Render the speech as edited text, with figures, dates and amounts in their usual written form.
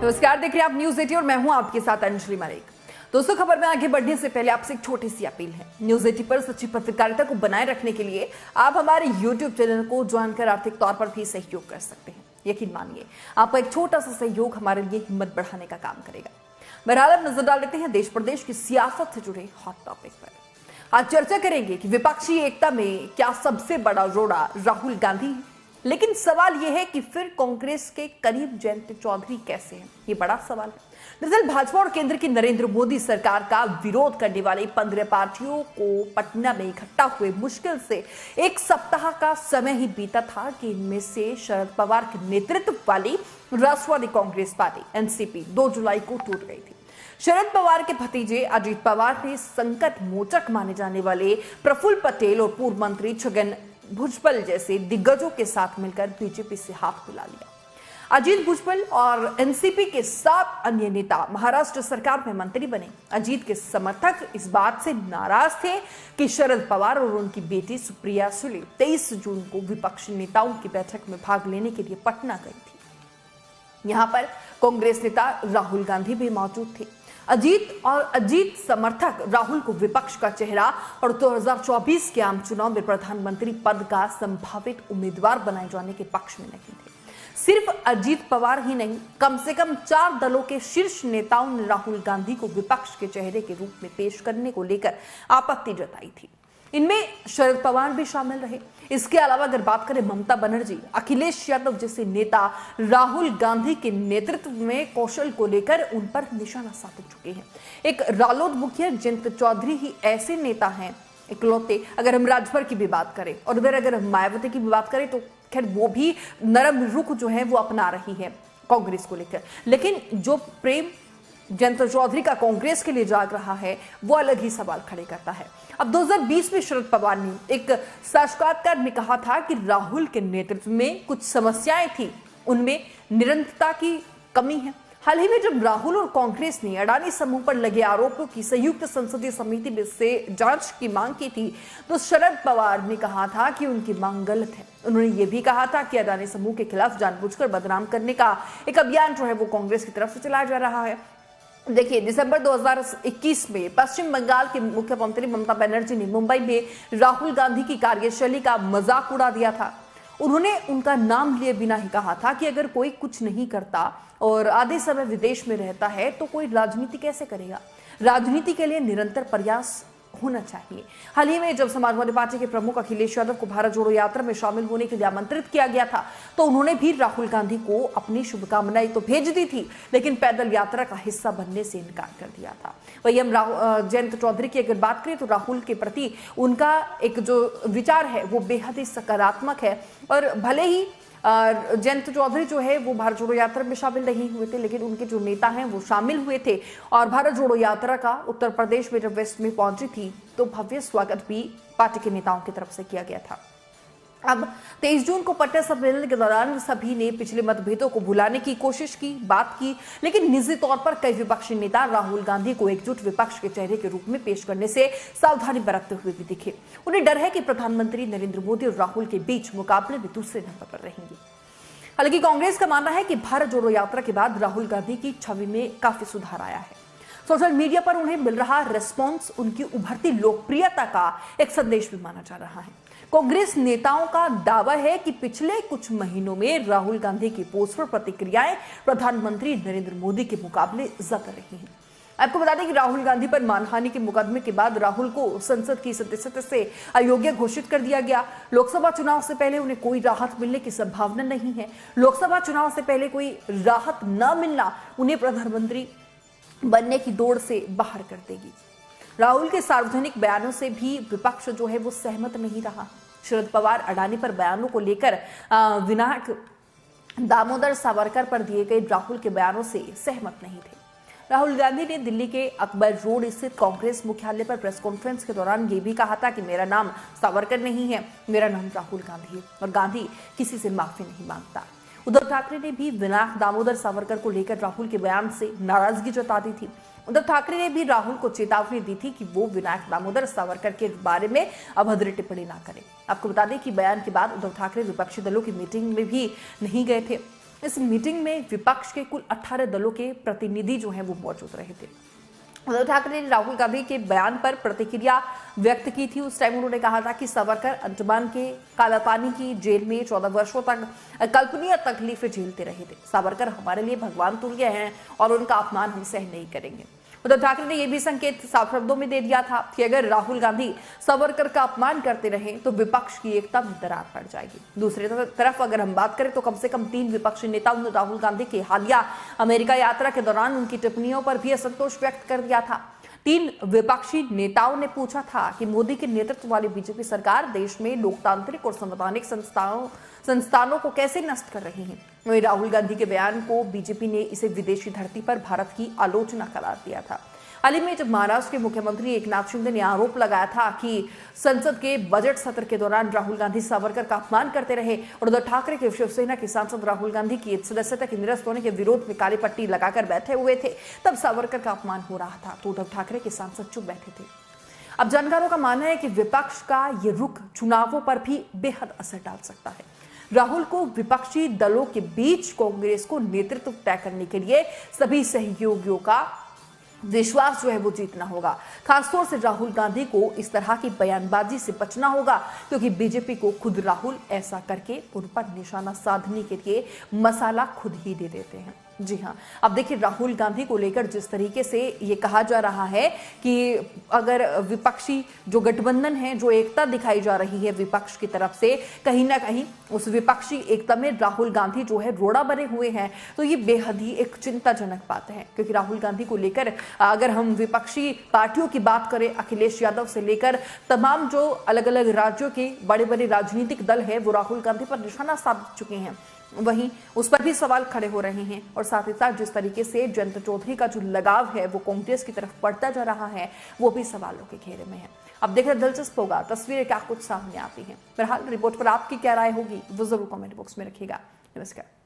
नमस्कार, देख रहे हैं आप न्यूज 80 और मैं हूं आपके साथ अंजलि मलिक। दोस्तों, खबर में आगे बढ़ने से पहले आपसे एक छोटी सी अपील है। न्यूज 80 पर सच्ची पत्रकारिता को बनाए रखने के लिए आप हमारे यूट्यूब चैनल को ज्वाइन कर आर्थिक तौर पर भी सहयोग कर सकते हैं। यकीन मानिए, आपका एक छोटा सा सहयोग हमारे लिए हिम्मत बढ़ाने का काम करेगा। बहरहाल अब नजर डाल लेते हैं देश प्रदेश की सियासत से जुड़े हॉट टॉपिक पर। आज चर्चा करेंगे कि विपक्षी एकता में क्या सबसे बड़ा रोड़ा राहुल गांधी है। लेकिन सवाल यह है कि फिर कांग्रेस के करीब जयंत चौधरी कैसे हैं? ये बड़ा सवाल है। दरअसल भाजपा और केंद्र की नरेंद्र मोदी सरकार का विरोध करने वाली 15 पार्टियों को पटना में इकट्ठा हुए मुश्किल से एक सप्ताह का समय ही बीता था कि इनमें से शरद पवार के नेतृत्व वाली राष्ट्रवादी कांग्रेस पार्टी एनसीपी 2 जुलाई को टूट गई थी। शरद पवार के भतीजे अजीत पवार ने संकट मोचक माने जाने वाले प्रफुल्ल पटेल और पूर्व मंत्री छगन भुजबल जैसे दिग्गजों के साथ मिलकर बीजेपी से हाथ मिला लिया। अजीत भुजबल और एनसीपी के 7 अन्य नेता महाराष्ट्र सरकार में मंत्री बने। अजीत के समर्थक इस बात से नाराज थे कि शरद पवार और उनकी बेटी सुप्रिया सुले 23 जून को विपक्षी नेताओं की बैठक में भाग लेने के लिए पटना गई थी। यहां पर कांग्रेस नेता राहुल गांधी भी मौजूद थे। अजीत समर्थक राहुल को विपक्ष का चेहरा और 2024 के आम चुनाव में प्रधानमंत्री पद का संभावित उम्मीदवार बनाए जाने के पक्ष में नहीं थे। सिर्फ अजीत पवार ही नहीं, कम से कम 4 दलों के शीर्ष नेताओं ने राहुल गांधी को विपक्ष के चेहरे के रूप में पेश करने को लेकर आपत्ति जताई थी। इनमें शरद पवार भी शामिल रहे। इसके अलावा अगर बात करें ममता बनर्जी, अखिलेश यादव जैसे नेता राहुल गांधी के नेतृत्व में कौशल को लेकर उन पर निशाना साध चुके हैं। एक रालोद मुखिया जयंत चौधरी ही ऐसे नेता हैं इकलौते। अगर हम राजभर की भी बात करें और उधर अगर हम मायावती की भी बात करें तो खैर वो भी नरम रुख जो है वो अपना रही है कांग्रेस को लेकर। लेकिन जो प्रेम जयंत चौधरी का कांग्रेस के लिए जाग रहा है वो अलग ही सवाल खड़े करता है। अब 2020 में शरद पवार ने एक साक्षात्कार में कहा था कि राहुल के नेतृत्व में कुछ समस्याएं थी, उनमें निरंतरता की कमी है। हाल ही में जब राहुल और कांग्रेस ने अडानी समूह पर लगे आरोपों की संयुक्त संसदीय समिति में से जांच की मांग की थी तो शरद पवार ने कहा था कि उनकी मांग गलत है। उन्होंने ये भी कहा था कि अडानी समूह के खिलाफ जानबूझकर बदनाम करने का एक अभियान जो है वो कांग्रेस की तरफ से चलाया जा रहा है। देखिए, दिसंबर 2021 में पश्चिम बंगाल के मुख्यमंत्री ममता बनर्जी ने मुंबई में राहुल गांधी की कार्यशैली का मजाक उड़ा दिया था। उन्होंने उनका नाम लिए बिना ही कहा था कि अगर कोई कुछ नहीं करता और आधे समय विदेश में रहता है तो कोई राजनीति कैसे करेगा। राजनीति के लिए निरंतर प्रयास होना चाहिए। हाल ही में जब समाजवादी पार्टी के प्रमुख अखिलेश यादव को भारत जोड़ो यात्रा में शामिल होने के लिए आमंत्रित किया गया था तो उन्होंने भी राहुल गांधी को अपनी शुभकामनाएं तो भेज दी थी, लेकिन पैदल यात्रा का हिस्सा बनने से इनकार कर दिया था। वही हम जयंत चौधरी की अगर बात करें तो राहुल के प्रति उनका एक जो विचार है वो बेहद ही सकारात्मक है। और भले ही जयंत चौधरी जो है वो भारत जोड़ो यात्रा में शामिल नहीं हुए थे, लेकिन उनके जो नेता हैं वो शामिल हुए थे। और भारत जोड़ो यात्रा का उत्तर प्रदेश में जब वेस्ट में पहुंची थी तो भव्य स्वागत भी पार्टी के नेताओं की तरफ से किया गया था। अब 23 जून को पटना सम्मेलन के दौरान सभी ने पिछले मतभेदों को भुलाने की कोशिश की, बात की, लेकिन निजी तौर पर कई विपक्षी नेता राहुल गांधी को एकजुट विपक्ष के चेहरे के रूप में पेश करने से सावधानी बरतते हुए भी दिखे। उन्हें डर है कि प्रधानमंत्री नरेंद्र मोदी और राहुल के बीच मुकाबले में दूसरे नंबर पर रहेंगे। हालांकि कांग्रेस का मानना है कि भारत जोड़ो यात्रा के बाद राहुल गांधी की छवि में काफी सुधार आया है। सोशल मीडिया पर उन्हें मिल रहा रिस्पॉन्स उनकी उभरती लोकप्रियता का एक संदेश भी माना जा रहा है। कांग्रेस नेताओं का दावा है कि पिछले कुछ महीनों में राहुल गांधी की पोस्ट पर प्रतिक्रियाएं प्रधानमंत्री नरेंद्र मोदी के मुकाबले ज्यादा रही हैं। आपको बता दें कि राहुल गांधी पर मानहानि के मुकदमे के बाद राहुल को संसद की सदस्यता से अयोग्य घोषित कर दिया गया। लोकसभा चुनाव से पहले उन्हें कोई राहत मिलने की संभावना नहीं है। लोकसभा चुनाव से पहले कोई राहत न मिलना उन्हें प्रधानमंत्री बनने की दौड़ से बाहर कर देगी। राहुल के सार्वजनिक बयानों से भी विपक्ष जो है वो सहमत नहीं रहा। शरद पवार अडानी पर बयानों को लेकर विनायक दामोदर सावरकर पर दिए गए राहुल के बयानों से सहमत नहीं थे। राहुल गांधी ने दिल्ली के अकबर रोड स्थित कांग्रेस मुख्यालय पर प्रेस कॉन्फ्रेंस के दौरान ये भी कहा था कि मेरा नाम सावरकर नहीं है, मेरा नाम राहुल गांधी है और गांधी किसी से माफी नहीं मांगता। उद्धव ठाकरे ने भी विनायक दामोदर सावरकर को लेकर राहुल के बयान से नाराजगी जता दी थी। उद्धव ठाकरे ने भी राहुल को चेतावनी दी थी कि वो विनायक दामोदर सावरकर के बारे में अभद्र टिप्पणी ना करें। आपको बता दें कि बयान के बाद उद्धव ठाकरे विपक्षी दलों की मीटिंग में भी नहीं गए थे। इस मीटिंग में विपक्ष के कुल 18 दलों के प्रतिनिधि जो हैं वो मौजूद रहे थे। उद्धव ठाकरे ने राहुल गांधी के बयान पर प्रतिक्रिया व्यक्त की थी। उस टाइम उन्होंने कहा था कि सावरकर अंडमान के कालापानी की जेल में 14 वर्षों तक अकल्पनीय तकलीफें झेलते रहे थे। सावरकर हमारे लिए भगवान तुल्य हैं और उनका अपमान हम सहन नहीं करेंगे। उद्धव ठाकरे ने यह भी संकेत साफ शब्दों में दे दिया था कि अगर राहुल गांधी सावरकर का अपमान करते रहे तो विपक्ष की एकता में दरार पड़ जाएगी। दूसरी तरफ अगर हम बात करें तो कम से कम 3 विपक्षी नेताओं ने राहुल गांधी की हालिया अमेरिका यात्रा के दौरान उनकी टिप्पणियों पर भी असंतोष व्यक्त कर दिया था। 3 विपक्षी नेताओं ने पूछा था कि मोदी के नेतृत्व वाली बीजेपी सरकार देश में लोकतांत्रिक और संवैधानिक संस्थानों को कैसे नष्ट कर रही है। वहीं राहुल गांधी के बयान को बीजेपी ने इसे विदेशी धरती पर भारत की आलोचना करार दिया था। हाल ही में जब महाराष्ट्र के मुख्यमंत्री एकनाथ शिंदे ने आरोप लगाया था कि संसद के बजट सत्र के दौरान राहुल गांधी सावरकर का अपमान करते रहे और उद्धव ठाकरे के शिवसेना के सांसद राहुल गांधी की सदस्यता के निरस्त होने के विरोध में काली पट्टी लगाकर बैठे हुए थे, तब सावरकर का अपमान हो रहा था तो उद्धव ठाकरे के सांसद चुप बैठे थे। अब जानकारों का मानना है कि विपक्ष का ये रुख चुनावों पर भी बेहद असर डाल सकता है। राहुल को विपक्षी दलों के बीच कांग्रेस को नेतृत्व तय करने के लिए सभी सहयोगियों का विश्वास जो है वो जीतना होगा। खासतौर से राहुल गांधी को इस तरह की बयानबाजी से बचना होगा क्योंकि बीजेपी को खुद राहुल ऐसा करके उन पर निशाना साधने के लिए मसाला खुद ही दे देते हैं। जी हाँ, अब देखिए राहुल गांधी को लेकर जिस तरीके से ये कहा जा रहा है कि अगर विपक्षी जो गठबंधन है, जो एकता दिखाई जा रही है विपक्ष की तरफ से, कहीं ना कहीं उस विपक्षी एकता में राहुल गांधी जो है रोड़ा बने हुए हैं, तो ये बेहद ही एक चिंताजनक बात है। क्योंकि राहुल गांधी को लेकर अगर हम विपक्षी पार्टियों की बात करें, अखिलेश यादव से लेकर तमाम जो अलग अलग राज्यों के बड़े बड़े राजनीतिक दल है वो राहुल गांधी पर निशाना साध चुके हैं, वहीं उस पर भी सवाल खड़े हो रहे हैं। और साथ ही साथ जिस तरीके से जयंत चौधरी का जो लगाव है वो कांग्रेस की तरफ बढ़ता जा रहा है, वो भी सवालों के घेरे में है। अब देखना दिलचस्प होगा तस्वीरें क्या कुछ सामने आती हैं। फिलहाल रिपोर्ट पर आपकी क्या राय होगी वो जरूर कमेंट बॉक्स में रखिएगा। नमस्कार।